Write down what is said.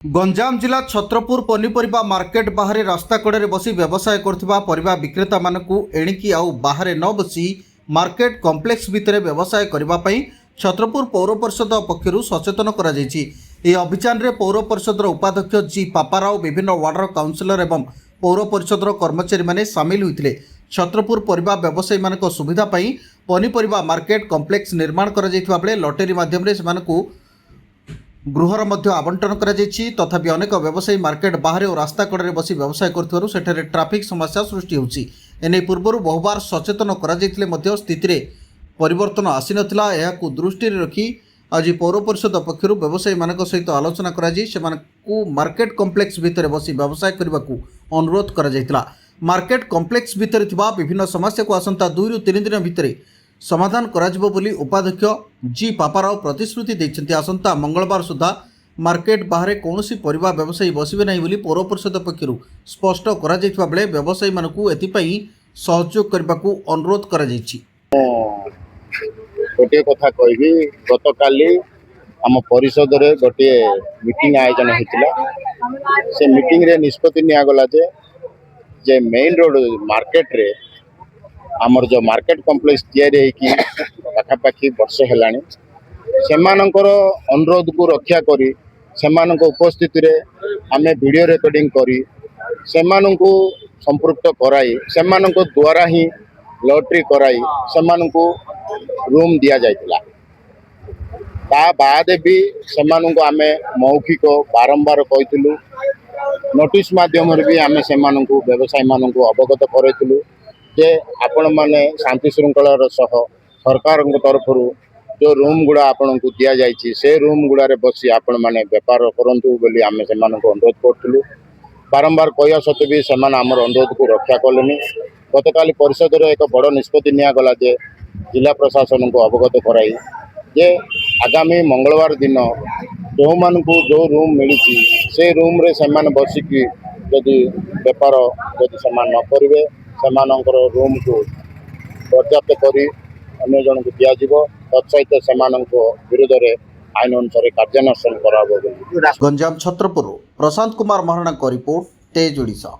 गंजाम जिला छत्रपुर पनीपरिबा मार्केट बाहर रास्ता कड़े बसी व्यवसाय करथिबा परिबा विक्रेता मानकु एणिकी आउ बाहर न बसी मार्केट कॉम्प्लेक्स भितर व्यवसाय करबा पई छत्रपुर पौर परिषद पक्षरु सचेतन करा जायछि। ए अभियान रे पौर परिषदर उपाध्यक्ष जी पापाराव विभिन्न वार्डर काउंसिलर एवं पौर परिषदर कर्मचारी माने शामिल होइतिले। छत्रपुर परिबा व्यवसायी मानक सुविधा पई पनीपरिबा मार्केट कॉम्प्लेक्स निर्माण करा जायथिबा बेले लॉटरी माध्यम रे सेमानकु गृहर मध्य आवंटन करा जायछि। तथापि अनेक व्यवसायी मार्केट बाहर और रास्ता कड़े बसी व्यवसाय करथिबारु सेठारे ट्राफिक समस्या सृष्टि होछि। एने पूर्वरु बहुबार सचेतन करा जायतिले मध्य स्थिति रे परिवर्तन आसी नथिला। एहाकु दृष्टि रे रखी आज पौर परिषद पक्षरु व्यवसायी मानक सहित आलोचना करा जाय सेमानकु मार्केट कॉम्प्लेक्स भितर बसी व्यवसाय करबाकू अनुरोध करा जायतिला। मार्केट कॉम्प्लेक्स भितर थिबा विभिन्न समस्या को आसंता 2 रु 3 दिन भितर समाधान कराजिबो बोली उपाध्यक्ष जी पापाराव प्रतिश्रुति दैछन्ति। आसंता मंगलवार सुधा मार्केट बाहर कौनसी परिबा व्यवसायी बसिबे नहीं बोली पौर परिषद पक्षरु स्पष्ट करा जायथिबा बेले व्यवसायी मानकु एथिपई सहयोग करबाकू अनुरोध करा जायछि। गोटे कथा कहबी गत काली आम परिषद रे गोटे मीटिंग आयोजन होतिला। से मीटिंग रे निष्पत्ति निया गला जे मेन रोड मार्केट रे आमर जो मार्केट कॉम्प्लेक्स तैयारी की पाखापाखि वर्ष हेलानी सेमानंकर अनुरोध को रक्षा करी सेमानंक उपस्थिति रे आमे वीडियो रिकॉर्डिंग करी सेमानंकु संपृक्त कराई सेमानंक द्वारा ही लॉटरी कराई सेमानंकु रूम दिया जायतिला। ता बाद भी सेमानंकु आमे मौखिक बारंबार कहितलु नोटिस माध्यम रे भी आमे सेमानंकु व्यवसायी मानंकु अवगत करैतलु जे आपण माने शांति श्रृंखलार सह सरकार तरफ जो रूम गुड़ा आपण को दिया जायछि से रूम गुड़ा रे बसी आपण माने व्यापार करंतु बोली आमे सेमानंकु अनुरोध करथलु। बारंबार कहया सत्वे भी सेमान हमर अनुरोध को रक्षा कलेनी। गतकाली परिषद रे एक बड़ निष्पत्ति निया गला जे जिला प्रशासन को अवगत कराई जे आगामी मंगलवार दिन जो मानकु जो रूम मिली से रूम रे सेमान बसिकी यदि व्यापार यदि सेमान न करिवे सेमानंकर रूम को पर्याप्त करी अन्य जन को दिया जीवो तत्सहित सेमानंक विरोध रे आईन अनुसार कार्यानुष्ठान कराबो। गंजाम छत्रपुर प्रशांत कुमार महाराणा को रिपोर्ट तेज ओडिशा।